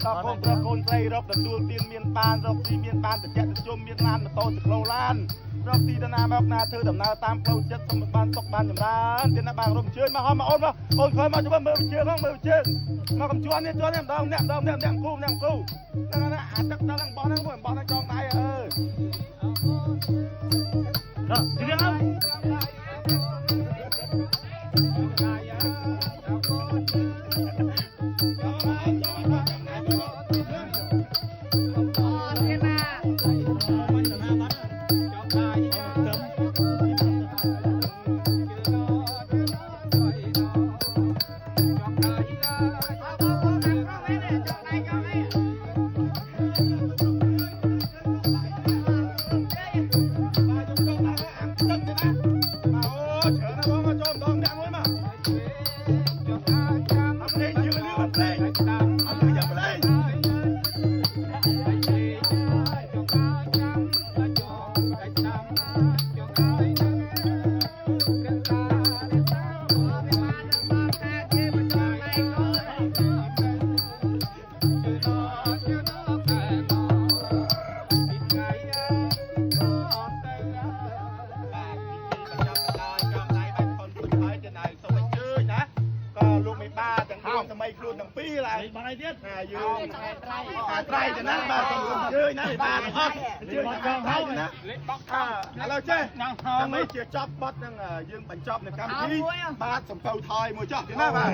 ដល់កូនប្រុសកូនស្រីរកទទួលទានមានបានរកទីមានបានតិចតិចមានឡានម៉ូតូទឹកឡូឡានរកទីទៅណាមកណាធ្វើដំណើរតាមផ្លូវចិត្តសុំបានសុខបានចម្រើនទៀតណាបានរំជើញមកហោះមកអូនមកអូនឃើញមកជួយមើលជើងផងមើលជើងមកកំជួននេះម្ដងអ្នកគ្រូហ្នឹងណាអាទឹកដល់ហ្នឹងបោះហ្នឹងមួយបោះហ្នឹងចងដៃអើដល់ទីនេះថ្មីខ្លួនទាំងពីរឡើយបងអីទៀតយើងត្រៃទៅណាបាទសូមអញ្ជើញណាបាទអត់អញ្ជើញដល់ហើយណាឥឡូវចេះដើម្បីជាចប់បត់នឹងយើងបញ្ចប់នៅកម្មវិធីបាទសំពៅថយមួយចុះណាបាទ